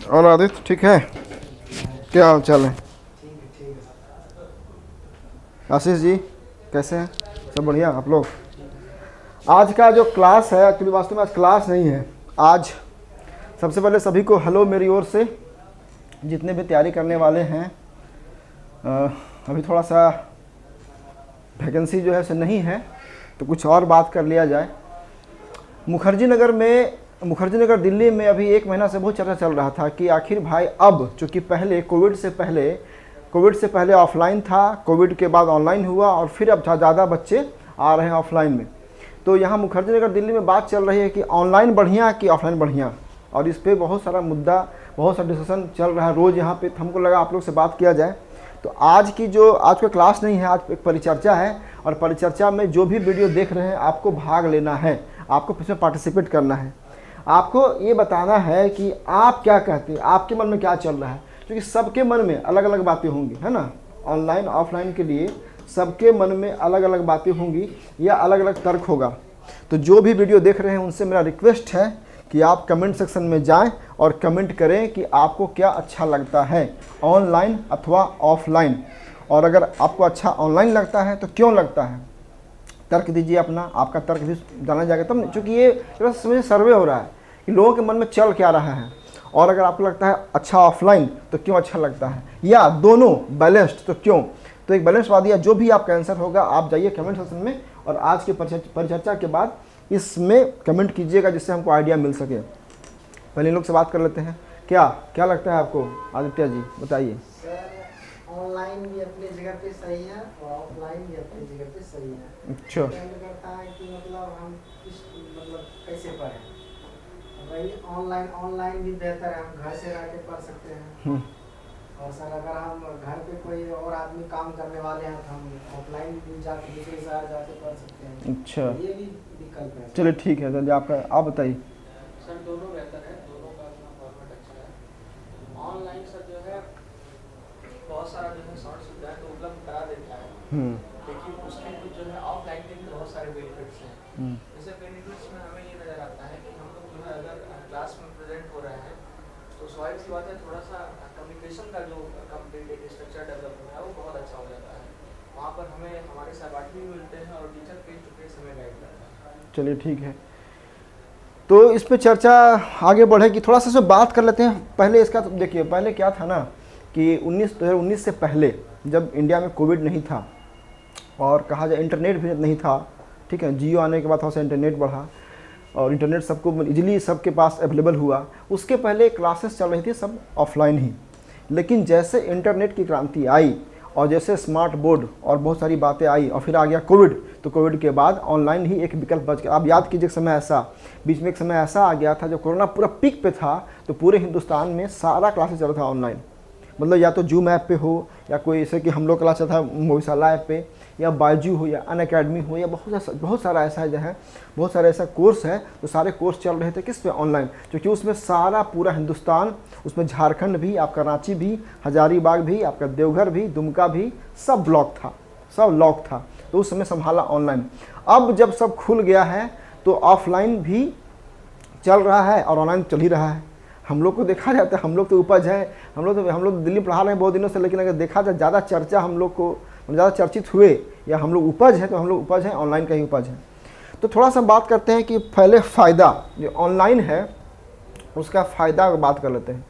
और आदित्य ठीक है? क्या हाल चाल है? आशीष जी कैसे हैं? सब बढ़िया आप लोग? आज का जो क्लास है एक्चुअली वास्तव में आज क्लास नहीं है। आज सबसे पहले सभी को हेलो मेरी ओर से। जितने भी तैयारी करने वाले हैं अभी थोड़ा सा वैकेंसी जो है से नहीं है तो कुछ और बात कर लिया जाए। मुखर्जी नगर दिल्ली में अभी 1 महीना से बहुत चर्चा चल रहा था कि आखिर भाई अब चूँकि पहले कोविड से पहले ऑफलाइन था, कोविड के बाद ऑनलाइन हुआ और फिर अब ज़्यादा बच्चे आ रहे हैं ऑफलाइन में। तो यहाँ मुखर्जी नगर दिल्ली में बात चल रही है कि ऑनलाइन बढ़िया कि ऑफलाइन बढ़िया, और इस पर बहुत सारा मुद्दा, बहुत सारा डिस्कशन चल रहा है रोज़ यहाँ पे। हमको लगा आप लोग से बात किया जाए। तो आज का क्लास नहीं है, आज एक परिचर्चा है और परिचर्चा में जो भी वीडियो देख रहे हैं आपको भाग लेना है, आपको इसमें पार्टिसिपेट करना है। आपको ये बताना है कि आप क्या कहते हैं, आपके मन में क्या चल रहा है, क्योंकि सबके मन में अलग अलग बातें होंगी, है ना। ऑनलाइन ऑफलाइन के लिए सबके मन में अलग अलग बातें होंगी या अलग अलग तर्क होगा। तो जो भी वीडियो देख रहे हैं उनसे मेरा रिक्वेस्ट है कि आप कमेंट सेक्शन में जाएं और कमेंट करें कि आपको क्या अच्छा लगता है, ऑनलाइन अथवा ऑफलाइन। और अगर आपको अच्छा ऑनलाइन लगता है तो क्यों लगता है, तर्क दीजिए अपना, आपका तर्क भी जाना जाएगा तब नहीं। क्योंकि ये समझिए सर्वे हो रहा है कि लोगों के मन में चल क्या रहा है, और अगर आपको लगता है अच्छा ऑफलाइन तो क्यों अच्छा लगता है, या दोनों बैलेंस्ड तो क्यों। तो एक बैलेंस वादी या जो भी आपका आंसर होगा आप जाइए कमेंट सेक्शन में और आज के परिचर्चा के बाद इसमें कमेंट कीजिएगा जिससे हमको आइडिया मिल सके। पहले इन लोग से बात कर लेते हैं। क्या लगता है आपको आदित्य जी, बताइए। ऑनलाइन भी अपनी जगह पे सही है और ऑफलाइन भी अपनी जगह पे सही है। अच्छा, डिपेंड करता है कि मतलब हम किस कैसे पढ़ें। वही ऑनलाइन भी बेहतर है, हम घर से रह के पढ़ सकते हैं। और सर अगर हम घर पे कोई और आदमी काम करने वाले हैं तो हम ऑफलाइन भी जाके दूसरे शहर जाके पढ़ सकते हैं। अच्छा, ये भी विकल्प है। चलिए ठीक है, चलिए आप बताइए। सर दोनों बेहतर है, दोनों का अपना फॉर्मेट अच्छा है। ऑनलाइन सर जो है बहुत सारा जो है शॉर्ट सुविधाएं तो उपलब्ध करा देता है, लेकिन उसके कुछ जो है ऑफलाइन के भी बहुत सारे बेनिफिट्स हैं। जैसे बेनिफिट्स में हमें ये नज़र आता है कि हम लोग जो है अगर क्लास में प्रेजेंट हो रहे हैं तो स्वाभाविक सी बात है थोड़ा सा कम्युनिकेशन का जो कंप्लीट स्ट्रक्चर डेवलप हो रहा है वो बहुत अच्छा हो जाता है। वहाँ पर हमें हमारे सहपाठी भी मिलते हैं और टीचर फेस टू फेस हमें गाइड करता है। चलिए ठीक है, तो इस पे चर्चा आगे बढ़ेगी। थोड़ा सा बात कर लेते हैं। पहले इसका तो देखिए, पहले क्या था ना कि 2019 से पहले जब इंडिया में कोविड नहीं था और कहा जाए इंटरनेट भी नहीं था, ठीक है, जियो आने के बाद थोड़ा सा इंटरनेट बढ़ा और इंटरनेट सबको इजीली सबके पास अवेलेबल हुआ। उसके पहले क्लासेस चल रही थी सब ऑफलाइन ही, लेकिन जैसे इंटरनेट की क्रांति आई और जैसे स्मार्ट बोर्ड और बहुत सारी बातें आई और फिर आ गया कोविड, तो कोविड के बाद ऑनलाइन ही एक विकल्प बच गया। आप याद कीजिए बीच में एक समय ऐसा आ गया था जब कोरोना पूरा पीक पे था, तो पूरे हिंदुस्तान में सारा क्लासेस चल रहा था ऑनलाइन। मतलब या तो जूम ऐप पे हो या कोई जैसे कि हम लोग क्लास चल था मोविशाला ऐप पे, या बायजू हो या अनअकैडमी हो, या बहुत सारा ऐसा जो है, बहुत सारे ऐसा कोर्स है। तो सारे कोर्स चल रहे थे किस पे, ऑनलाइन। क्योंकि उसमें सारा पूरा हिंदुस्तान, उसमें झारखंड भी, आपका रांची भी, हजारीबाग भी, आपका देवघर भी, दुमका भी, सब लॉक था। तो उस समय संभाला ऑनलाइन। अब जब सब खुल गया है तो ऑफलाइन भी चल रहा है और ऑनलाइन चल ही रहा है। हम लोग को देखा जाता है, हम लोग तो उपज है, हम लोग दिल्ली पढ़ा रहे हैं बहुत दिनों से, लेकिन अगर देखा जाए ज़्यादा चर्चा हम लोग को ज़्यादा चर्चित हुए या हम लोग उपज है तो हम लोग उपज है, ऑनलाइन का ही उपज है। तो थोड़ा सा बात करते हैं कि पहले फ़ायदा जो ऑनलाइन है उसका फ़ायदा बात कर लेते हैं।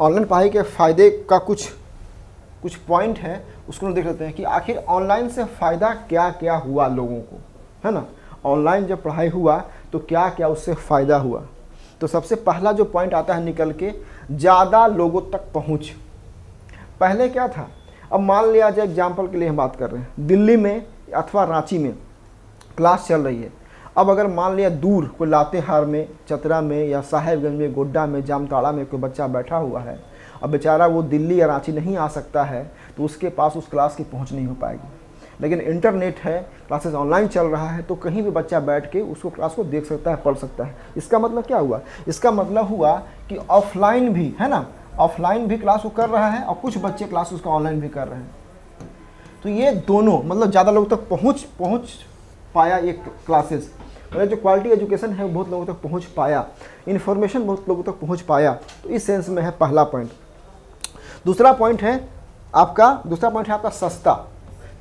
ऑनलाइन पढ़ाई के फ़ायदे का कुछ पॉइंट है, उसको देख लेते हैं कि आखिर ऑनलाइन से फ़ायदा क्या क्या हुआ लोगों को, है ना। ऑनलाइन जब पढ़ाई हुआ तो क्या क्या उससे फ़ायदा हुआ। तो सबसे पहला जो पॉइंट आता है निकल के, ज़्यादा लोगों तक पहुँच। पहले क्या था, अब मान लिया जाए एग्जाम्पल के लिए हम बात कर रहे हैं, दिल्ली में अथवा रांची में क्लास चल रही है। अब अगर मान लिया दूर कोई लातेहार में, चतरा में या साहेबगंज में, गोड्डा में, जामताड़ा में कोई बच्चा बैठा हुआ है, अब बेचारा वो दिल्ली या रांची नहीं आ सकता है, तो उसके पास उस क्लास की पहुंच नहीं हो पाएगी। लेकिन इंटरनेट है, क्लासेस ऑनलाइन चल रहा है, तो कहीं भी बच्चा बैठ के उसको क्लास को देख सकता है, पढ़ सकता है। इसका मतलब क्या हुआ, इसका मतलब हुआ कि ऑफलाइन भी, है ना, ऑफलाइन भी क्लास वो कर रहा है और कुछ बच्चे क्लास उसका ऑनलाइन भी कर रहे हैं। तो ये दोनों मतलब ज़्यादा लोग तक पहुँच पाया ये क्लासेस। मतलब जो क्वालिटी एजुकेशन है वो बहुत लोगों तक पहुंच पाया, इन्फॉर्मेशन बहुत लोगों तक पहुंच पाया। तो इस सेंस में है पहला पॉइंट। दूसरा पॉइंट है आपका सस्ता,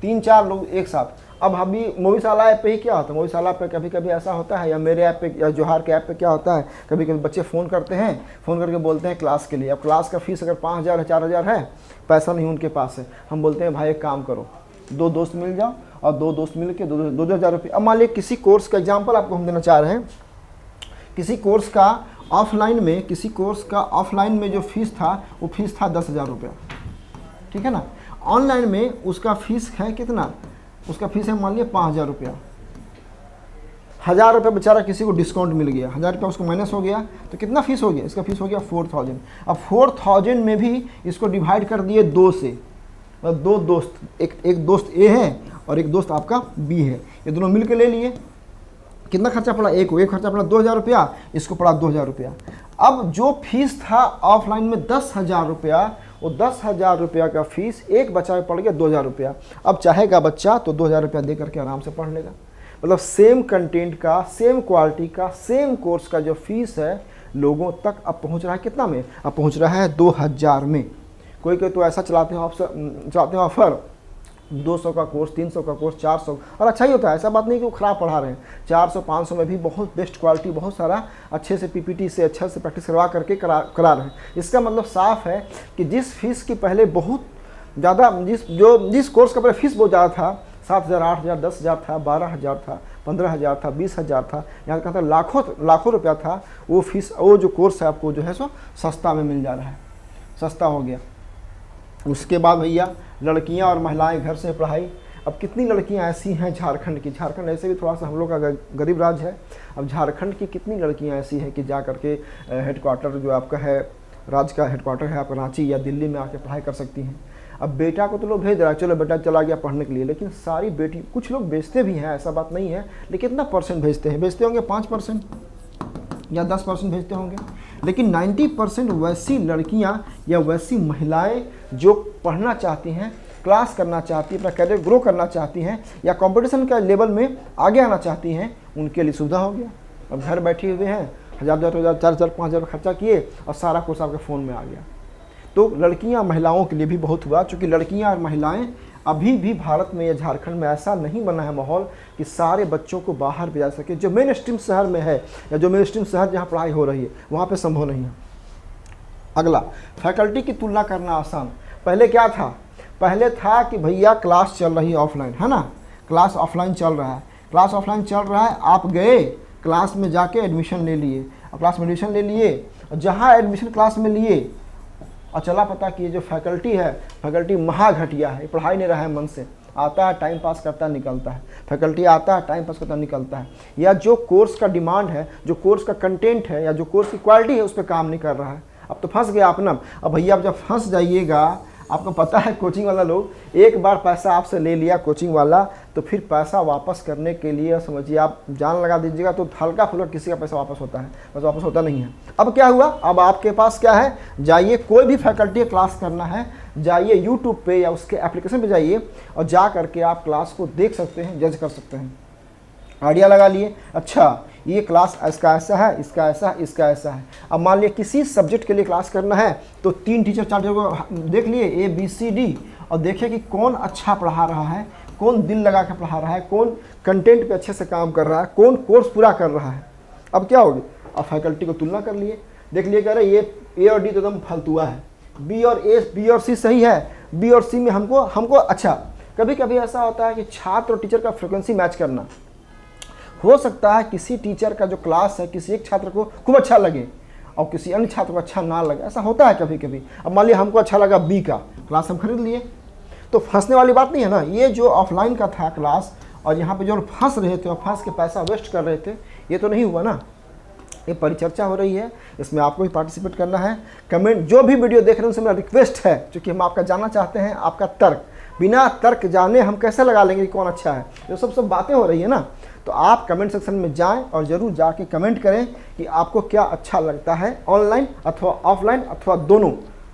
3-4 लोग एक साथ। अब अभी मूवीशाला ऐप पे ही क्या होता है, मूवीशाला पे कभी कभी ऐसा होता है, या मेरे ऐप पे या जोहार के ऐप पे क्या होता है, कभी कभी बच्चे फ़ोन करते हैं, फ़ोन करके बोलते हैं क्लास के लिए। अब क्लास का फीस अगर 5,000 है, 4,000 है, पैसा नहीं उनके पास है, हम बोलते हैं भाई एक काम करो, 2 दोस्त मिल जाओ और 2 दोस्त मिल के 2,000 रुपये। अब मान लीजिए किसी कोर्स का एग्जाम्पल आपको हम देना चाह रहे हैं, किसी कोर्स का ऑफलाइन में जो फीस था वो फीस था 10,000 रुपया, ठीक है ना। ऑनलाइन में उसका फीस है कितना, उसका फीस है मान लिया 5,000 रुपया। 1,000 रुपये बेचारा किसी को डिस्काउंट मिल गया, 1,000 रुपया उसको माइनस हो गया, तो कितना फीस हो गया, इसका फीस हो गया 4,000। अब 4,000 में भी इसको डिवाइड कर दिए 2 से, मतलब 2 दोस्त, एक दोस्त ए है और एक दोस्त आपका बी है, ये दोनों मिल के ले लिए। कितना खर्चा पड़ा, एक खर्चा पड़ा 2,000 रुपया, इसको पड़ा 2,000 रुपया। अब जो फीस था ऑफलाइन में 10,000 रुपया, वो 10,000 रुपया का फीस एक बच्चा में पड़ गया 2,000 रुपया। अब चाहेगा बच्चा तो 2,000 रुपया दे करके आराम से पढ़ लेगा। मतलब सेम कंटेंट का, सेम क्वालिटी का, सेम कोर्स का जो फीस है लोगों तक अब पहुंच रहा है कितना में, अब पहुंच रहा है 2,000 में। कोई तो ऐसा चलाते हैं ऑफर, 200 का कोर्स, 300 का कोर्स, 400, और अच्छा ही होता है, ऐसा बात नहीं कि वो ख़राब पढ़ा रहे हैं। 400-500 में भी बहुत बेस्ट क्वालिटी, बहुत सारा अच्छे से पीपीटी से अच्छा से प्रैक्टिस करवा करके करा रहे हैं। इसका मतलब साफ है कि जिस फीस की पहले बहुत ज़्यादा, जिस कोर्स का पहले फीस बहुत ज़्यादा था, 7,000, 8,000, 10,000 था, 12,000 था, 15,000 था, 20,000 था, यहाँ कहा था लाखों रुपया था, वो फीस, वो जो कोर्स है आपको जो है सो सस्ता में मिल जा रहा है, सस्ता हो गया। उसके बाद भैया लड़कियां और महिलाएं घर से पढ़ाई। अब कितनी लड़कियां ऐसी हैं झारखंड की, झारखंड ऐसे भी थोड़ा सा हम लोग का गरीब राज्य है। अब झारखंड की कितनी लड़कियां ऐसी हैं कि जा करके हेडक्वार्टर जो आपका है, राज्य का हेडक्वार्टर है आपका रांची या दिल्ली में आके पढ़ाई कर सकती हैं। अब बेटा को तो लोग भेज रहा है, चलो बेटा चला गया पढ़ने के लिए, लेकिन सारी बेटी, कुछ लोग भेजते भी हैं, ऐसा बात नहीं है, लेकिन कितना परसेंट भेजते होंगे 5% या 10% भेजते होंगे। लेकिन 90% वैसी लड़कियां या वैसी महिलाएं जो पढ़ना चाहती हैं, क्लास करना चाहती हैं, अपना कैरियर ग्रो करना चाहती हैं, या कंपटीशन का लेवल में आगे आना चाहती हैं, उनके लिए सुविधा हो गया। अब घर बैठे हुए हैं, 1,000, 2,000, 4,000, 5,000 खर्चा किए और सारा कोर्स आपके फ़ोन में आ गया। तो लड़कियां महिलाओं के लिए भी बहुत हुआ, चूँकि लड़कियां और महिलाएं अभी भी भारत में या झारखंड में ऐसा नहीं बना है माहौल कि सारे बच्चों को बाहर भेजा सके। जो मेन स्ट्रीम शहर में है या जो मेन स्ट्रीम शहर जहाँ पढ़ाई हो रही है वहाँ पे संभव नहीं है। अगला, फैकल्टी की तुलना करना आसान। पहले क्या था, पहले था कि भैया क्लास चल रही है ऑफलाइन, है ना, क्लास ऑफलाइन चल रहा है, आप गए क्लास में जाके एडमिशन ले लिए, और क्लास में एडमिशन ले लिए, और जहाँ एडमिशन क्लास में लिए और चला पता कि ये जो फैकल्टी है, फैकल्टी महा घटिया है, पढ़ाई नहीं रहा है मन से, आता है टाइम पास करता निकलता है, फैकल्टी आता है टाइम पास करता निकलता है, या जो कोर्स का डिमांड है, जो कोर्स का कंटेंट है, या जो कोर्स की क्वालिटी है उस पर काम नहीं कर रहा है। अब तो फंस गया आप ना। अब भैया आप जब फंस जाइएगा, आपको पता है कोचिंग वाला लोग एक बार पैसा आपसे ले लिया कोचिंग वाला, तो फिर पैसा वापस करने के लिए समझिए आप जान लगा दीजिएगा तो हल्का फुल्का किसी का पैसा वापस होता है, बस वापस होता नहीं है। अब क्या हुआ, अब आपके पास क्या है, जाइए कोई भी फैकल्टी क्लास करना है, जाइए यूट्यूब पे या उसके एप्लीकेशन पे जाइए और जा करके आप क्लास को देख सकते हैं, जज कर सकते हैं, आइडिया लगा लिए, अच्छा ये क्लास इसका ऐसा है, इसका ऐसा है, इसका ऐसा है। अब मान लिया किसी सब्जेक्ट के लिए क्लास करना है तो 3 टीचर 4 टीचर को देख लिए ABCD, और देखिए कि कौन अच्छा पढ़ा रहा है, कौन दिल लगा के पढ़ा रहा है, कौन कंटेंट पे अच्छे से काम कर रहा है, कौन कोर्स पूरा कर रहा है। अब क्या होगी, अब फैकल्टी को तुलना कर लिए, देख लिए कह रहे ये A और D तो एकदम फालतुआ है, B और C सही है, B और C में हमको अच्छा। कभी कभी ऐसा होता है कि छात्र और टीचर का फ्रिक्वेंसी मैच करना, हो सकता है किसी टीचर का जो क्लास है किसी एक छात्र को खूब अच्छा लगे और किसी अन्य छात्र को अच्छा ना लगे, ऐसा होता है कभी कभी। अब मान लिया हमको अच्छा लगा B का क्लास, हम खरीद लिए, तो फंसने वाली बात नहीं है ना। ये जो ऑफलाइन का था क्लास और यहाँ पे जो फंस रहे थे और फंस के पैसा वेस्ट कर रहे थे, ये तो नहीं हुआ ना। ये परिचर्चा हो रही है, इसमें आपको भी पार्टिसिपेट करना है। कमेंट जो भी वीडियो देख रहे हैं उनसे मेरा रिक्वेस्ट है, क्योंकि हम आपका जानना चाहते हैं, आपका तर्क, बिना तर्क जाने हम कैसे लगा लेंगे कि कौन अच्छा है। जो सब बातें हो रही है ना, तो आप कमेंट सेक्शन में जाएं और ज़रूर जाके कमेंट करें कि आपको क्या अच्छा लगता है, ऑनलाइन अथवा ऑफलाइन अथवा दोनों,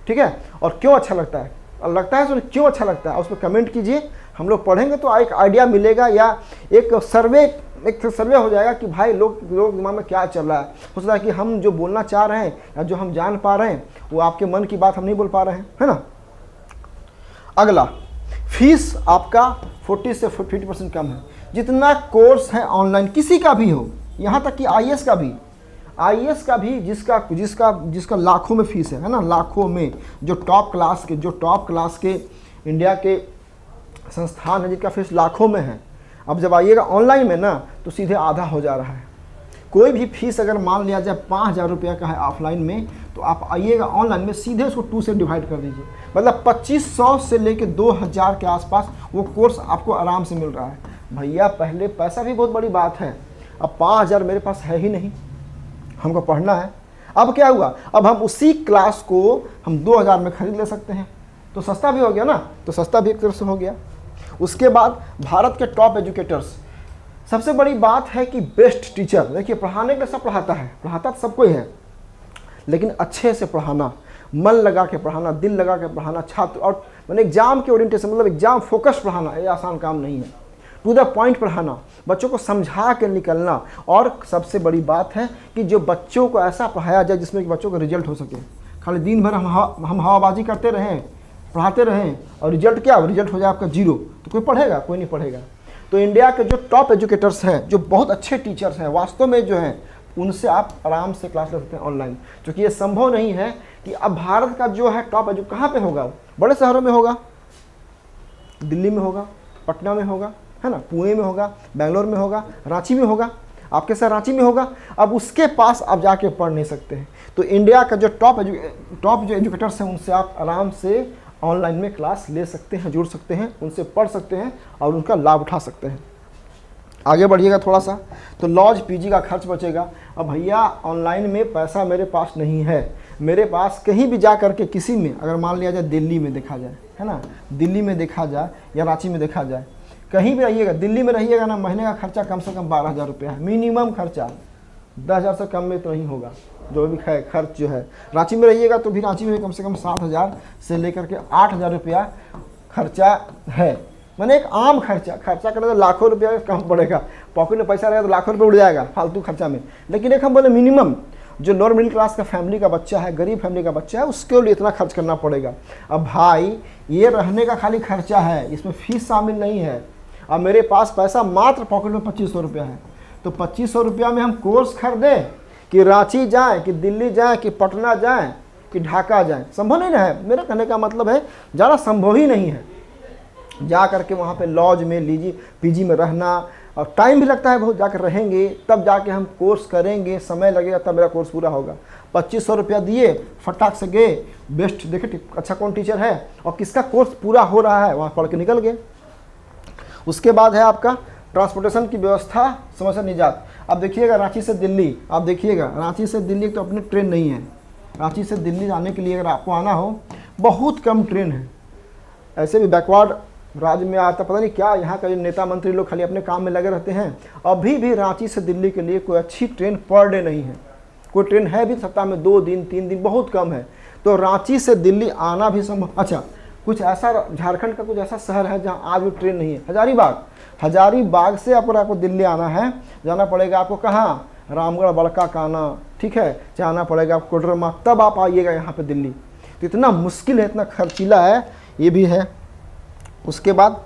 ठीक है, और क्यों अच्छा लगता है, और लगता है तो क्यों अच्छा लगता है, उस पर कमेंट कीजिए। हम लोग पढ़ेंगे तो एक आइडिया मिलेगा, या एक सर्वे हो जाएगा कि भाई लोग दिमाग में क्या चल रहा है। हो सकता है कि हम जो बोलना चाह रहे हैं या जो हम जान पा रहे हैं वो आपके मन की बात हम नहीं बोल पा रहे हैं, है ना। अगला, फीस आपका 40 से 50% कम है। जितना कोर्स है ऑनलाइन, किसी का भी हो, यहाँ तक कि आईएएस का भी जिसका लाखों में फीस है ना, लाखों में, जो टॉप क्लास के इंडिया के संस्थान है जिनका फीस लाखों में है। अब जब आइएगा ऑनलाइन में ना तो सीधे आधा हो जा रहा है। कोई भी फीस अगर मान लिया जाए 5,000 रुपया का है ऑफलाइन में, तो आप आइएगा ऑनलाइन में सीधे उसको 2 से डिवाइड कर दीजिए, मतलब 2500 से लेकर 2000 के आसपास वो कोर्स आपको आराम से मिल रहा है। भैया पहले पैसा भी बहुत बड़ी बात है, अब 5,000 मेरे पास है ही नहीं, हमको पढ़ना है। अब क्या हुआ, अब हम उसी क्लास को हम 2000 में खरीद ले सकते हैं, तो सस्ता भी हो गया ना, तो सस्ता भी एक तरह से हो गया। उसके बाद भारत के टॉप एजुकेटर्स, सबसे बड़ी बात है कि बेस्ट टीचर। देखिए पढ़ाने के लिए सब पढ़ाता तो सब कोई है, लेकिन अच्छे से पढ़ाना, मन लगा के पढ़ाना, दिल लगा के पढ़ाना, छात्र और मैंने एग्जाम के ओरिएंटेशन मतलब एग्जाम फोकस पढ़ाना, ये आसान काम नहीं है। टू द पॉइंट पढ़ाना, बच्चों को समझा के निकलना। और सबसे बड़ी बात है कि जो बच्चों को ऐसा पढ़ाया जाए जिसमें कि बच्चों का रिजल्ट हो सके। खाली दिन भर हम हवाबाजी करते रहें, पढ़ाते रहें और रिजल्ट हो जाए आपका 0, तो कोई पढ़ेगा? कोई नहीं पढ़ेगा। तो इंडिया के जो टॉप एजुकेटर्स हैं, जो बहुत अच्छे टीचर्स हैं वास्तव में जो हैं, उनसे आप आराम से क्लास ले सकते हैं ऑनलाइन। क्योंकि ये संभव नहीं है कि अब भारत का जो है टॉप एजु कहाँ पे होगा? बड़े शहरों में होगा, दिल्ली में होगा, पटना में होगा, है ना, पुणे में होगा, बेंगलोर में होगा, रांची में होगा, आपके शहर रांची में होगा। अब उसके पास आप जाके पढ़ नहीं सकते हैं। तो इंडिया का जो टॉप जो एजुकेटर्स हैं, उनसे आप आराम से ऑनलाइन में क्लास ले सकते हैं, जुड़ सकते हैं, उनसे पढ़ सकते हैं और उनका लाभ उठा सकते हैं। आगे बढ़िएगा थोड़ा सा, तो लॉज पीजी का खर्च बचेगा। अब भैया ऑनलाइन में पैसा मेरे पास नहीं है, मेरे पास कहीं भी जा करके किसी में, अगर मान लिया जाए दिल्ली में देखा जाए, है ना, दिल्ली में देखा जाए या रांची में देखा जाए, कहीं भी रहिएगा, दिल्ली में रहिएगा ना, महीने का खर्चा कम से कम 12,000 रुपया है, मिनिमम खर्चा। 10,000 से कम में तो नहीं होगा जो भी खर्च जो है। रांची में रहिएगा तो भी रांची में कम से कम 7,000 से लेकर के 8,000 रुपया खर्चा है। मैंने एक आम खर्चा करने तो लाखों रुपया कम पड़ेगा, पॉकेट में पैसा रहेगा तो लाखों रुपये उड़ जाएगा फालतू खर्चा में। लेकिन एक हम बोले मिनिमम जो लोअर मिडिल क्लास का फैमिली का बच्चा है, गरीब फैमिली का बच्चा है, उसके लिए इतना खर्च करना पड़ेगा। अब भाई ये रहने का खाली खर्चा है, इसमें फीस शामिल नहीं है। अब मेरे पास पैसा मात्र पॉकेट में 2500 रुपया है, तो 2500 रुपया में हम कोर्स खरीदें कि रांची जाएँ, कि दिल्ली जाएँ, कि पटना जाएँ, कि ढाका जाएँ? संभव नहीं है। मेरा कहने का मतलब है ज़्यादा संभव ही नहीं है जा करके वहाँ पे लॉज में लीजिए, पीजी में रहना, और टाइम भी लगता है बहुत, जाकर रहेंगे तब जाके हम कोर्स करेंगे, समय लगेगा तब मेरा कोर्स पूरा होगा। 2500 रुपया दिए, फटाक से गए, बेस्ट देखे अच्छा कौन टीचर है और किसका कोर्स पूरा हो रहा है, वहाँ पढ़ के निकल गए। उसके बाद है आपका ट्रांसपोर्टेशन की व्यवस्था, समस्या निजात। अब देखिएगा रांची से दिल्ली, आप देखिएगा रांची से दिल्ली तो अपनी ट्रेन नहीं है। रांची से दिल्ली जाने के लिए अगर आपको आना हो, बहुत कम ट्रेन है। ऐसे भी बैकवर्ड राज्य में आता पता नहीं क्या, यहाँ का जो नेता मंत्री लोग खाली अपने काम में लगे रहते हैं। अभी भी रांची से दिल्ली के लिए कोई अच्छी ट्रेन पर डे नहीं है। कोई ट्रेन है भी सप्ताह में 2 दिन 3 दिन, बहुत कम है। तो रांची से दिल्ली आना भी संभव। अच्छा, कुछ ऐसा झारखंड का कुछ ऐसा शहर है जहाँ आज भी ट्रेन नहीं है, हजारीबाग से अगर आपको दिल्ली आना है, जाना पड़ेगा आपको कहाँ, रामगढ़, बड़का काना, ठीक है, जाना पड़ेगा आपको कोडरमा, तब आप आइएगा यहाँ पे दिल्ली। तो इतना मुश्किल है, इतना खर्चीला है, ये भी है। उसके बाद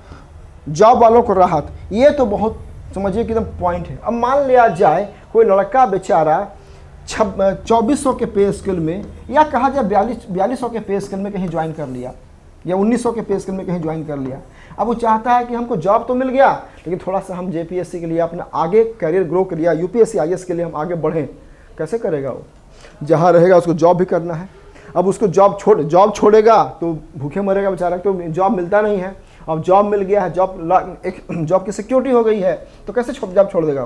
जॉब वालों को राहत, ये तो बहुत समझिए कि एकदम पॉइंट है। अब मान लिया जाए कोई लड़का बेचारा 2400 के पे स्केल में, या कहा जाए 4200 के पे स्केल में कहीं ज्वाइन कर लिया, या 1900 के पे स्केल में कहीं ज्वाइन कर लिया। अब वो चाहता है कि हमको जॉब तो मिल गया, लेकिन थोड़ा सा हम जेपीएससी के लिए अपना आगे करियर ग्रो कर लिया, यूपीएससी आईएएस के लिए हम आगे बढ़ें। कैसे करेगा वो? जहाँ रहेगा उसको जॉब भी करना है। अब उसको जॉब छोड़ेगा तो भूखे मरेगा बेचारा, तो जॉब मिलता नहीं है। अब जॉब मिल गया है, जॉब की सिक्योरिटी हो गई है, तो कैसे जॉब छोड़ देगा?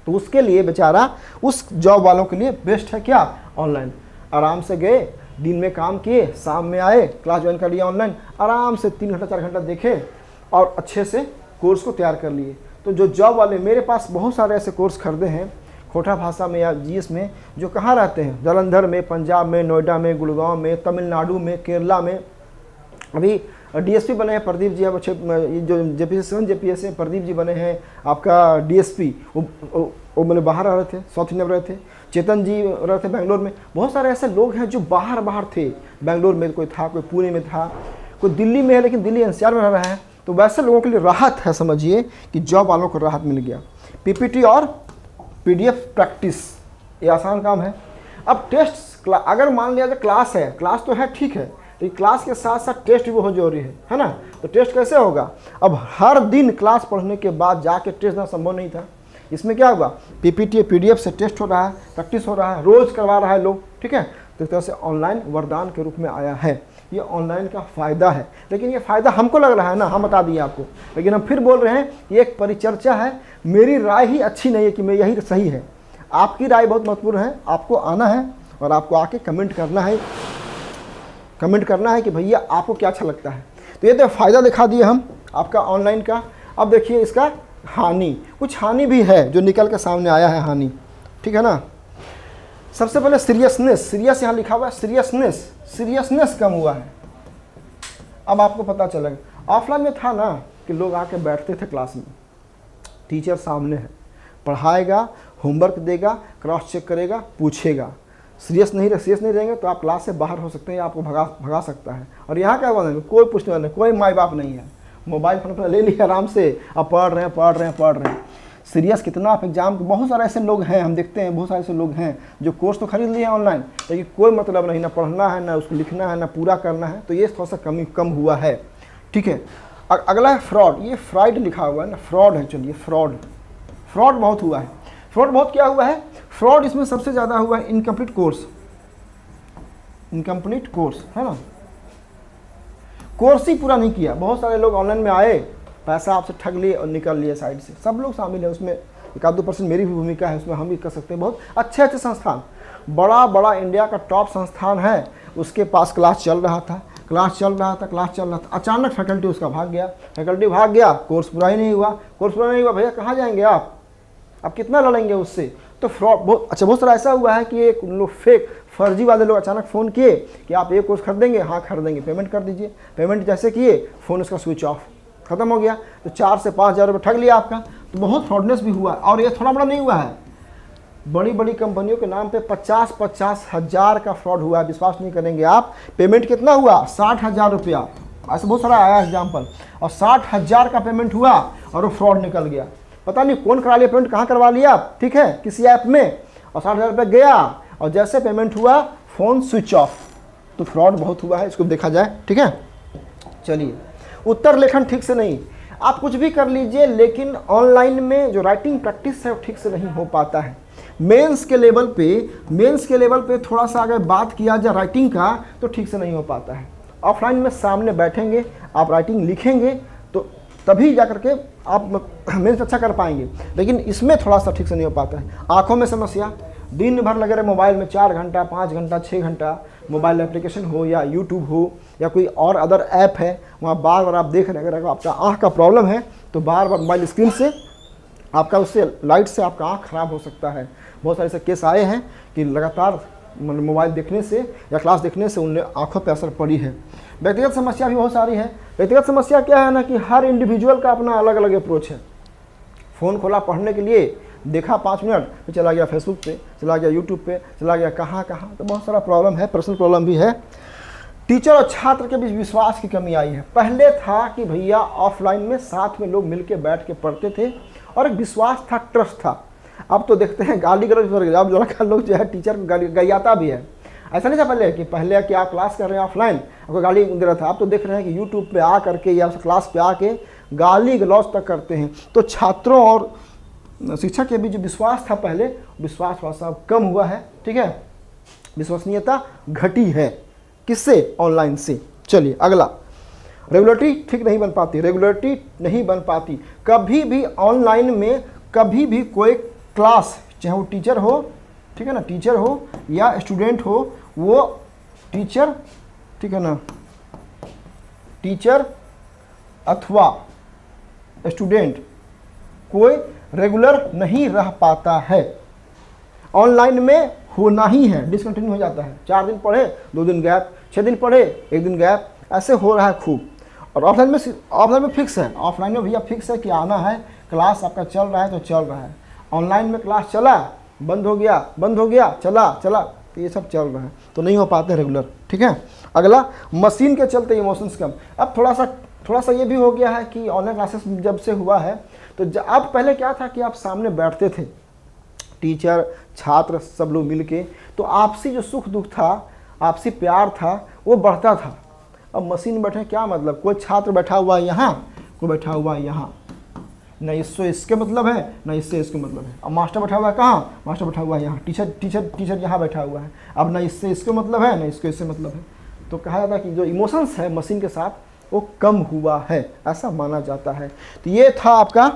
तो उसके लिए बेचारा, उस जॉब वालों के लिए बेस्ट है क्या? ऑनलाइन। आराम से गए, दिन में काम किए, शाम में आए, क्लास ज्वाइन कर लिया ऑनलाइन, आराम से 3 घंटा 4 घंटा देखे और अच्छे से कोर्स को तैयार कर लिए। तो जो जॉब वाले, मेरे पास बहुत सारे ऐसे कोर्स खरीदे हैं खोटा भाषा में या जीएस में, जो कहाँ रहते हैं, जालंधर में, पंजाब में, नोएडा में, गुड़गांव में, तमिलनाडु में, केरला में, अभी डीएसपी बने हैं प्रदीप जी, अब अच्छे ये जो जेपीएससी 7 जेपीएससी में प्रदीप जी बने हैं, आपका डीएसपी वो मैंने बाहर रह रहे थे, साउथ इंडिया में रहे थे। चेतन जी रहे थे बेंगलोर में। बहुत सारे ऐसे लोग हैं जो बाहर थे, बेंगलोर में कोई था, कोई पुणे में था, कोई दिल्ली में है, लेकिन दिल्ली एनसीआर में रह रहा है। तो वैसे लोगों के लिए राहत है, समझिए कि जॉब वालों को राहत मिल गया। पीपीटी और पीडीएफ प्रैक्टिस, ये आसान काम है। अब टेस्ट अगर मान लिया जाए क्लास है, क्लास तो है ठीक है, तो क्लास के साथ साथ टेस्ट भी बहुत जरूरी है ना। तो टेस्ट कैसे होगा? अब हर दिन क्लास पढ़ने के बाद जाके टेस्ट देना संभव नहीं था। इसमें क्या होगा, पीपीटी पीडीएफ से टेस्ट हो रहा है, प्रैक्टिस हो रहा है, रोज़ करवा रहा है लोग, ठीक है। तो इस तरह से ऑनलाइन वरदान के रूप में आया है। ये ऑनलाइन का फ़ायदा है, लेकिन ये फ़ायदा हमको लग रहा है ना, हम बता दिए आपको, लेकिन हम फिर बोल रहे हैं ये एक परिचर्चा है। मेरी राय ही अच्छी नहीं है कि मैं यही सही है, आपकी राय बहुत महत्वपूर्ण है। आपको आना है और आपको आके कमेंट करना है कि भैया आपको क्या अच्छा लगता है। तो ये तो फ़ायदा दिखा दिए हम आपका ऑनलाइन का। अब देखिए इसका हानि, कुछ हानि भी है जो निकल के सामने आया है, हानि, ठीक है ना। सबसे पहले सीरियस यहाँ लिखा हुआ है, सीरियसनेस कम हुआ है। अब आपको पता चलेगा, ऑफलाइन में था ना कि लोग आके बैठते थे क्लास में, टीचर सामने है, पढ़ाएगा, होमवर्क देगा, क्रॉस चेक करेगा, पूछेगा। सीरियस नहीं रहेंगे तो आप क्लास से बाहर हो सकते हैं, आपको भगा सकता है। और यहाँ क्या बोलेंगे, कोई पूछने वाला नहीं, कोई माँ बाप नहीं है, मोबाइल फोन पर ले लिया आराम से, अब पढ़ रहे हैं। सीरियस कितना आप एग्जाम, बहुत सारे ऐसे लोग हैं, हम देखते हैं बहुत सारे ऐसे लोग हैं जो कोर्स तो खरीद लिए ऑनलाइन, लेकिन कोई मतलब नहीं, ना पढ़ना है, ना उसको लिखना है, ना पूरा करना है। तो ये थोड़ा सा कम हुआ है, ठीक है। अगला है फ्रॉड, ये फ्रॉड लिखा हुआ है ना, फ्रॉड है। चलिए फ्रॉड बहुत हुआ है। फ्रॉड बहुत क्या हुआ है? फ्रॉड इसमें सबसे ज़्यादा हुआ है इनकम्प्लीट कोर्स, है ना। कोर्स ही पूरा नहीं किया। बहुत सारे लोग ऑनलाइन में आए, पैसा आपसे ठग लिए और निकल लिए साइड से। सब लोग शामिल है उसमें, 1-2% मेरी भी भूमिका है उसमें, हम भी कर सकते हैं। बहुत अच्छे संस्थान, बड़ा इंडिया का टॉप संस्थान है, उसके पास क्लास चल रहा था, अचानक फैकल्टी उसका भाग गया, कोर्स पूरा नहीं हुआ। भैया कहाँ जाएंगे आप कितना लड़ेंगे उससे? तो फ्रॉड बहुत सारा ऐसा हुआ है कि एक लोग फेक फर्जी वाले लोग अचानक फ़ोन किए कि आप ये कोर्स खरीदेंगे, हाँ खरीदेंगे, पेमेंट कर दीजिए। पेमेंट जैसे किए, फ़ोन उसका स्विच ऑफ, ख़त्म हो गया। तो 4 से 5 हज़ार रुपये ठग लिया आपका। तो बहुत फ्रॉडनेस भी हुआ। और ये थोड़ा बड़ा नहीं हुआ है, बड़ी कंपनियों के नाम पे 50 हज़ार का फ्रॉड हुआ है। विश्वास नहीं करेंगे आप। पेमेंट कितना हुआ? 60 हज़ार रुपया। ऐसे बहुत सारा आया एग्जाम्पल, और 60 हज़ार का पेमेंट हुआ और वो फ्रॉड निकल गया। पता नहीं कौन करा लिया पेमेंट, कहाँ करवा लिया आप, ठीक है, किसी ऐप में, और 60 हज़ार रुपये गया, और जैसे पेमेंट हुआ फ़ोन स्विच ऑफ। तो फ्रॉड बहुत हुआ है, इसको देखा जाए, ठीक है। चलिए, उत्तर लेखन ठीक से नहीं, आप कुछ भी कर लीजिए, लेकिन ऑनलाइन में जो राइटिंग प्रैक्टिस है वो ठीक से नहीं हो पाता है। मेंस के लेवल पे थोड़ा सा अगर बात किया जाए राइटिंग का, तो ठीक से नहीं हो पाता है। ऑफलाइन में सामने बैठेंगे, आप राइटिंग लिखेंगे, तो तभी जा करके आप मेंस अच्छा कर पाएंगे। लेकिन इसमें थोड़ा सा ठीक से नहीं हो पाता है। आँखों में समस्या, दिन भर लगे रहे मोबाइल में, 4 घंटा 5 घंटा 6 घंटा, मोबाइल एप्लीकेशन हो या यूट्यूब हो या कोई और अदर ऐप है, वहाँ बार बार आप देख रहे हैं। अगर आपका आँख का प्रॉब्लम है तो बार बार मोबाइल स्क्रीन से आपका, उससे लाइट से आपका आँख खराब हो सकता है। बहुत सारे ऐसे केस आए हैं कि लगातार मोबाइल देखने से या क्लास देखने से उन आँखों पर असर पड़ी है। व्यक्तिगत समस्या भी बहुत सारी है। व्यक्तिगत समस्या क्या है ना कि हर इंडिविजुअल का अपना अलग अलग अप्रोच है। फ़ोन खोला पढ़ने के लिए, देखा 5 मिनट, फिर चला गया फेसबुक पे, चला गया यूट्यूब पे, चला गया कहाँ। तो बहुत सारा प्रॉब्लम है, पर्सनल प्रॉब्लम भी है। टीचर और छात्र के बीच विश्वास की कमी आई है। पहले था कि भैया ऑफलाइन में साथ में लोग मिलके बैठ के पढ़ते थे और एक विश्वास था, ट्रस्ट था। अब तो देखते हैं गाली गलौज कर, अब लड़का लोग जो है टीचर को गरियाता भी है। ऐसा नहीं था पहले कि आप क्लास कर रहे हैं ऑफलाइन, आपको गाली दे रहा था। अब तो देख रहे हैं कि यूट्यूब पे आ करके या क्लास पे आके गाली गलौज तक करते हैं। तो छात्रों और शिक्षक के बीच जो विश्वास था पहले, विश्वास थोड़ा सा कम हुआ है, ठीक है। विश्वसनीयता घटी है, किससे? ऑनलाइन से। चलिए अगला, रेगुलरिटी ठीक नहीं बन पाती। कभी भी ऑनलाइन में कभी भी कोई क्लास, चाहे वो टीचर हो, ठीक है ना, टीचर हो या स्टूडेंट हो, वो टीचर, ठीक है ना, टीचर अथवा स्टूडेंट कोई रेगुलर नहीं रह पाता है। ऑनलाइन में होना ही है, डिसकंटिन्यू हो जाता है। 4 दिन पढ़े, 2 दिन गैप, 6 दिन पढ़े, 1 दिन गैप, ऐसे हो रहा है खूब। और ऑफलाइन में फिक्स है, ऑफलाइन में भैया फिक्स है कि आना है, क्लास आपका चल रहा है तो चल रहा है। ऑनलाइन में क्लास चला, बंद हो गया, चला, तो ये सब चल रहा है, तो नहीं हो पाते रेगुलर। ठीक है, अगला मशीन के चलते इमोशंस कम। अब थोड़ा सा ये भी हो गया है कि ऑनलाइन क्लासेस जब से हुआ है तो अब पहले क्या था कि आप सामने बैठते थे, टीचर छात्र सब लोग मिल के, तो आपसी जो सुख दुख था, आपसी प्यार था, वो बढ़ता था। अब मशीन बैठे क्या मतलब, कोई छात्र बैठा हुआ है यहाँ, कोई बैठा हुआ है यहाँ, न इससे इसके मतलब है न इससे इसके मतलब है। अब मास्टर बैठा हुआ है कहाँ, मास्टर बैठा हुआ है यहाँ, टीचर यहाँ बैठा हुआ है। अब न इससे इसके मतलब है न इसको इससे मतलब है। तो कहा जाता है कि जो इमोशंस है मशीन के साथ वो कम हुआ है, ऐसा माना जाता है। तो ये था आपका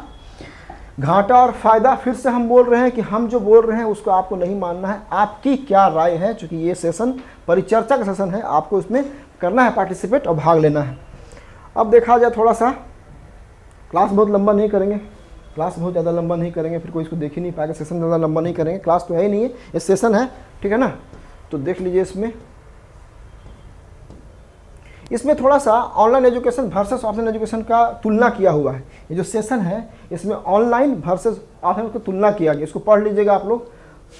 घाटा और फायदा। फिर से हम बोल रहे हैं कि हम जो बोल रहे हैं उसको आपको नहीं मानना है, आपकी क्या राय है, क्योंकि ये सेशन परिचर्चा का सेशन है, आपको इसमें करना है पार्टिसिपेट और भाग लेना है। अब देखा जाए थोड़ा सा, क्लास बहुत लंबा नहीं करेंगे, क्लास बहुत ज़्यादा लंबा नहीं करेंगे, फिर कोई इसको देख ही नहीं पाएगा। सेशन ज़्यादा लंबा नहीं करेंगे, क्लास तो है ही नहीं है, ये सेशन है, ठीक है ना। तो देख लीजिए इसमें थोड़ा सा online education versus offline education का तुलना किया हुआ है। ये जो सेशन है इसमें ऑनलाइन वर्सेस ऑफलाइन की तुलना किया गया, इसको पढ़ लीजिएगा आप लोग,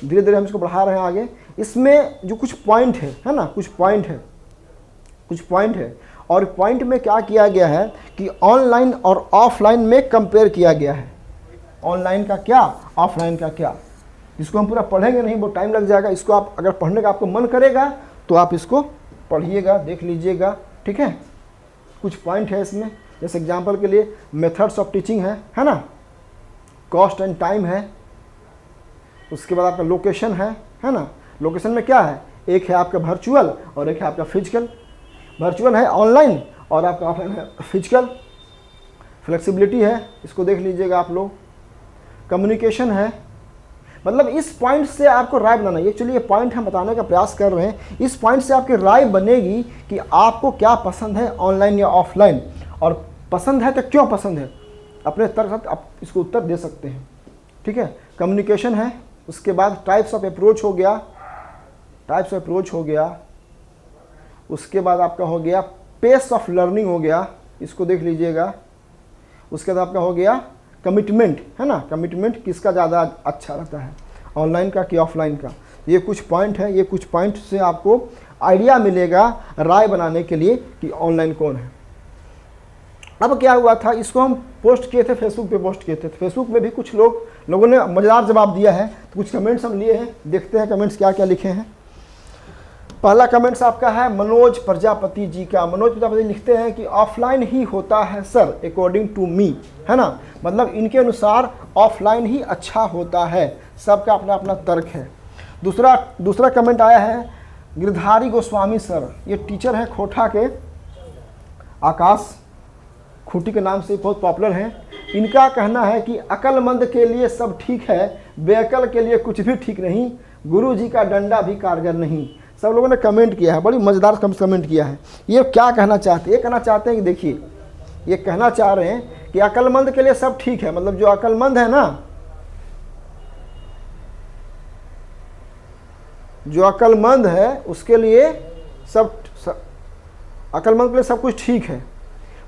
धीरे धीरे हम इसको बढ़ा रहे हैं आगे। इसमें जो कुछ पॉइंट है ना, कुछ पॉइंट है और पॉइंट में क्या किया गया है कि ऑनलाइन और ऑफलाइन में कंपेयर किया गया है। ऑनलाइन का क्या, ऑफलाइन का क्या, इसको हम पूरा पढ़ेंगे नहीं, बहुत टाइम लग जाएगा। इसको आप अगर पढ़ने का आपको मन करेगा तो आप इसको पढ़िएगा, देख लीजिएगा, ठीक है। कुछ पॉइंट है इसमें, जैसे एग्जांपल के लिए मेथड्स ऑफ टीचिंग है ना, कॉस्ट एंड टाइम है, उसके बाद आपका लोकेशन है ना। लोकेशन में क्या है, एक है आपका वर्चुअल और एक है आपका फिजिकल। वर्चुअल है ऑनलाइन और आपका ऑफलाइन है फिजिकल। फ्लेक्सिबिलिटी है, इसको देख लीजिएगा आप लोग। कम्युनिकेशन है, मतलब इस पॉइंट से आपको राय बनाना है। एक्चुअली ये पॉइंट हम बताने का प्रयास कर रहे हैं, इस पॉइंट से आपकी राय बनेगी कि आपको क्या पसंद है, ऑनलाइन या ऑफलाइन, और पसंद है तो क्यों पसंद है, अपने तर्क साथ आप इसको उत्तर दे सकते हैं, ठीक है। कम्युनिकेशन है, उसके बाद टाइप्स ऑफ अप्रोच हो गया, उसके बाद आपका हो गया पेस ऑफ लर्निंग हो गया, इसको देख लीजिएगा। उसके बाद आपका हो गया कमिटमेंट, है ना, कमिटमेंट किसका ज़्यादा अच्छा रहता है, ऑनलाइन का कि ऑफलाइन का। ये कुछ पॉइंट है, ये कुछ पॉइंट से आपको आइडिया मिलेगा राय बनाने के लिए कि ऑनलाइन कौन है। अब क्या हुआ था, इसको हम पोस्ट किए थे, फेसबुक पे पोस्ट किए थे। फेसबुक में भी कुछ लोगों ने मज़ेदार जवाब दिया है, तो कुछ कमेंट्स हम लिए हैं, देखते हैं कमेंट्स क्या क्या लिखे हैं। पहला कमेंट्स आपका है मनोज प्रजापति जी का। मनोज प्रजापति लिखते हैं कि ऑफलाइन ही होता है सर अकॉर्डिंग टू मी, है ना, मतलब इनके अनुसार ऑफलाइन ही अच्छा होता है, सबका अपना अपना तर्क है। दूसरा कमेंट आया है गिरधारी गोस्वामी सर, ये टीचर हैं खोटा के, आकाश खूटी के नाम से बहुत पॉपुलर हैं। इनका कहना है कि अक्लमंद के लिए सब ठीक है, बेअकल के लिए कुछ भी ठीक नहीं, गुरु जी का डंडा भी कारगर नहीं। सब लोगों ने कमेंट किया है, बड़ी मज़ेदार कमेंट किया है। ये क्या कहना चाहते हैं, ये कहना चाहते हैं कि देखिए, ये कहना चाह रहे हैं कि अक्लमंद के लिए सब ठीक है, मतलब जो अक्लमंद है ना, जो अक्लमंद है उसके लिए अक्लमंद के लिए सब कुछ ठीक है,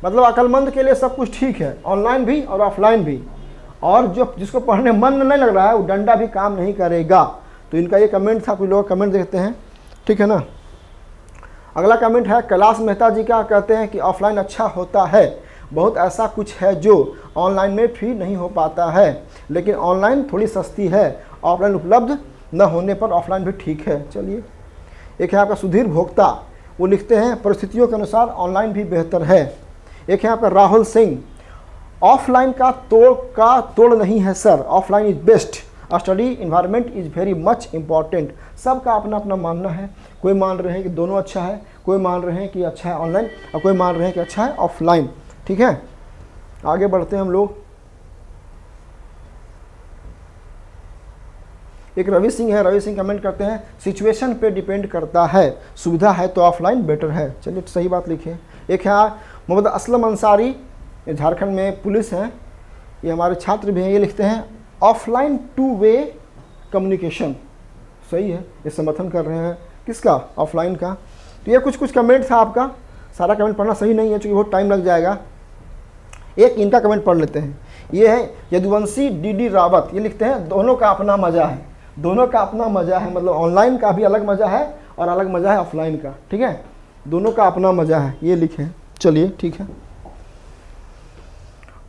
मतलब अक्लमंद के लिए सब कुछ ठीक है, ऑनलाइन भी और ऑफलाइन भी। और जो जिसको पढ़ने मन नहीं लग रहा है वो डंडा भी काम नहीं करेगा। तो इनका ये कमेंट था, कुछ लोग कमेंट देखते हैं, ठीक है ना। अगला कमेंट है कैलाश मेहता जी का, कहते हैं कि ऑफलाइन अच्छा होता है, बहुत ऐसा कुछ है जो ऑनलाइन में फ्री नहीं हो पाता है, लेकिन ऑनलाइन थोड़ी सस्ती है, ऑफलाइन उपलब्ध न होने पर ऑफलाइन भी ठीक है। चलिए, एक है आपका सुधीर भोक्ता, वो लिखते हैं परिस्थितियों के अनुसार ऑनलाइन भी बेहतर है। एक है आपका राहुल सिंह, ऑफलाइन का तोड़ नहीं है sir, offline is best, study environment is very much important. सबका अपना अपना मानना है, कोई मान रहे हैं कि दोनों अच्छा है, कोई मान रहे हैं कि अच्छा है ऑनलाइन, और कोई मान रहे हैं कि अच्छा है ऑफलाइन, ठीक है। आगे बढ़ते हैं हम लोग। एक रवि सिंह है, रवि सिंह कमेंट करते हैं सिचुएशन पे डिपेंड करता है, सुविधा है तो ऑफलाइन बेटर है। चलिए, सही बात लिखे। एक है मोहम्मद असलम अंसारी, ये झारखंड में पुलिस हैं, ये हमारे छात्र भी हैं, ये लिखते हैं ऑफलाइन टू वे कम्युनिकेशन, सही है, ये समर्थन कर रहे हैं किसका, ऑफलाइन का। तो ये कुछ कमेंट था आपका। सारा कमेंट पढ़ना सही नहीं है क्योंकि बहुत टाइम लग जाएगा। एक इनका कमेंट पढ़ लेते हैं। ये है यदुवंशी डी रावत, ये लिखते हैं दोनों का अपना मज़ा है, दोनों का अपना मज़ा है, मतलब ऑनलाइन का भी अलग मज़ा है और अलग मज़ा है ऑफलाइन का, ठीक है, दोनों का अपना मज़ा है, ये लिखे हैं। चलिए ठीक है।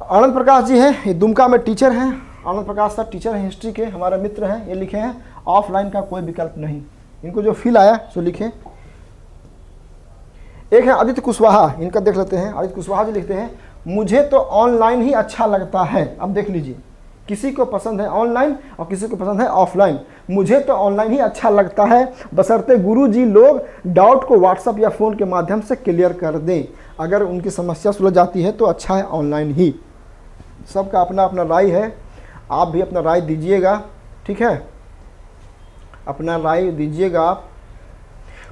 आनंद प्रकाश जी हैं, ये दुमका में टीचर हैं। आनंद प्रकाश सर टीचर हैं, हिस्ट्री के हमारे मित्र हैं। ये लिखे हैं ऑफलाइन का कोई विकल्प नहीं। इनको जो फील आया सो लिखें। एक है आदित्य कुशवाहा, इनका देख लेते हैं। आदित्य कुशवाहा जी लिखते हैं मुझे तो ऑनलाइन ही अच्छा लगता है। अब देख लीजिए, किसी को पसंद है ऑनलाइन और किसी को पसंद है ऑफलाइन। मुझे तो ऑनलाइन ही अच्छा लगता है, बशर्ते गुरुजी लोग डाउट को व्हाट्सएप या फ़ोन के माध्यम से क्लियर कर दें। अगर उनकी समस्या सुलझ जाती है तो अच्छा है ऑनलाइन ही। सबका अपना अपना राय है, आप भी अपना राय दीजिएगा, ठीक है, अपना राय दीजिएगा आप।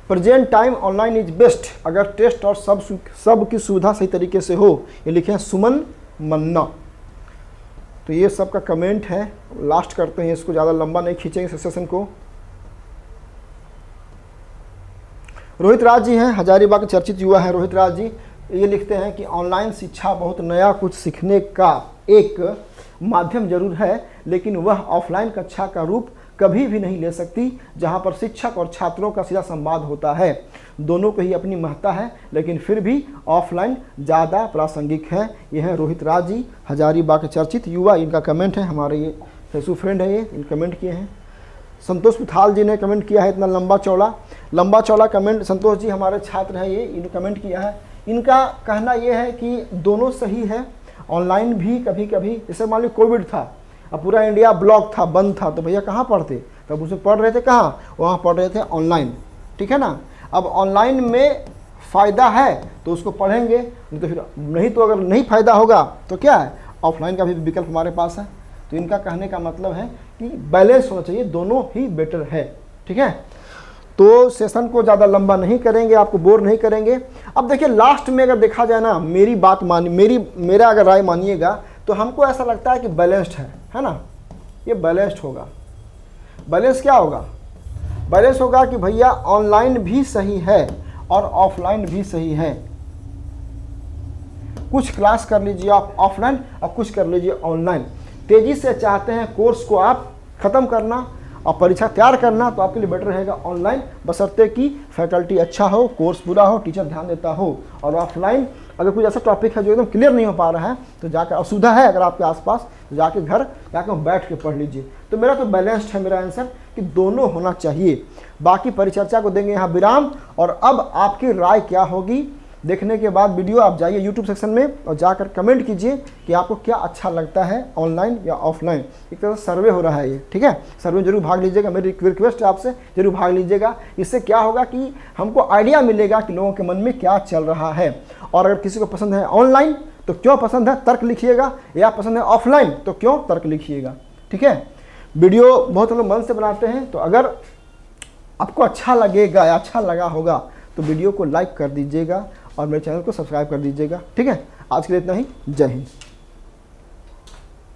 Present time online is best अगर टेस्ट और सब की सुविधा सही तरीके से हो। ये लिखे हैं सुमन मन्ना। तो ये सबका कमेंट है। लास्ट करते हैं इसको, ज़्यादा लंबा नहीं खींचेंगे सेशन को। रोहित राज जी हैं, हजारीबाग के चर्चित युवा हैं रोहित राज जी। ये लिखते हैं कि ऑनलाइन शिक्षा बहुत नया कुछ सीखने का एक माध्यम जरूर है, लेकिन वह ऑफलाइन कक्षा का रूप कभी भी नहीं ले सकती जहां पर शिक्षक और छात्रों का सीधा संवाद होता है। दोनों को ही अपनी महत्ता है, लेकिन फिर भी ऑफलाइन ज़्यादा प्रासंगिक है। यह है रोहित राज जी, हजारीबाग के चर्चित युवा। इनका कमेंट है, हमारे ये फेसबुक फ्रेंड है, ये इन कमेंट किए हैं। संतोष पिथाल जी ने कमेंट किया है, इतना लंबा चौड़ा कमेंट। संतोष जी हमारे छात्र हैं, ये इन्होंने कमेंट किया है। इनका कहना यह है कि दोनों सही है। ऑनलाइन भी कभी कभी, जैसे मान लो कोविड था, अब पूरा इंडिया ब्लॉक था, बंद था, तो भैया कहाँ पढ़ते, तब उसमें पढ़ रहे थे कहाँ, वहाँ पढ़ रहे थे ऑनलाइन, ठीक है ना। अब ऑनलाइन में फ़ायदा है तो उसको पढ़ेंगे, नहीं तो फिर नहीं, तो अगर नहीं फ़ायदा होगा तो क्या है, ऑफलाइन का भी विकल्प हमारे पास है। तो इनका कहने का मतलब है कि बैलेंस होना चाहिए, दोनों ही बेटर है, ठीक है। तो सेशन को ज़्यादा लंबा नहीं करेंगे, आपको बोर नहीं करेंगे। अब देखिए लास्ट में अगर देखा जाए ना, मेरी बात मेरा अगर राय मानिएगा तो हमको ऐसा लगता है कि बैलेंस्ड है ना, ये बैलेंस्ड होगा। बैलेंस क्या होगा, बैलेंस होगा कि भैया ऑनलाइन भी सही है और ऑफलाइन भी सही है। कुछ क्लास कर लीजिए आप ऑफलाइन और कुछ कर लीजिए ऑनलाइन। तेज़ी से चाहते हैं कोर्स को आप ख़त्म करना और परीक्षा तैयार करना, तो आपके लिए बेटर रहेगा ऑनलाइन, बशर्ते कि फैकल्टी अच्छा हो, कोर्स पूरा हो, टीचर ध्यान देता हो। और ऑफलाइन अगर कुछ ऐसा टॉपिक है जो एकदम क्लियर नहीं हो पा रहा है तो जाकर, असुविधा है अगर आपके आसपास, तो जाके घर जाकर बैठ के पढ़ लीजिए। तो मेरा तो बैलेंस्ड है मेरा आंसर कि दोनों होना चाहिए। बाकी परिचर्चा को देंगे यहाँ विराम। और अब आपकी राय क्या होगी देखने के बाद वीडियो, आप जाइए यूट्यूब सेक्शन में और जाकर कमेंट कीजिए कि आपको क्या अच्छा लगता है ऑनलाइन या ऑफलाइन। एक तरह से सर्वे हो रहा है ये, ठीक है। सर्वे जरूर भाग लीजिएगा, मेरी रिक्वेस्ट है आपसे, जरूर भाग लीजिएगा। इससे क्या होगा कि हमको आइडिया मिलेगा कि लोगों के मन में क्या चल रहा है। और अगर किसी को पसंद है ऑनलाइन तो क्यों पसंद है तर्क लिखिएगा, या पसंद है ऑफलाइन तो क्यों तर्क लिखिएगा, ठीक है। वीडियो बहुत लोग मन से बनाते हैं, तो अगर आपको अच्छा लगेगा या अच्छा लगा होगा तो वीडियो को लाइक कर दीजिएगा और मेरे चैनल को सब्सक्राइब कर दीजिएगा, ठीक है। आज के लिए इतना ही, जय हिंद।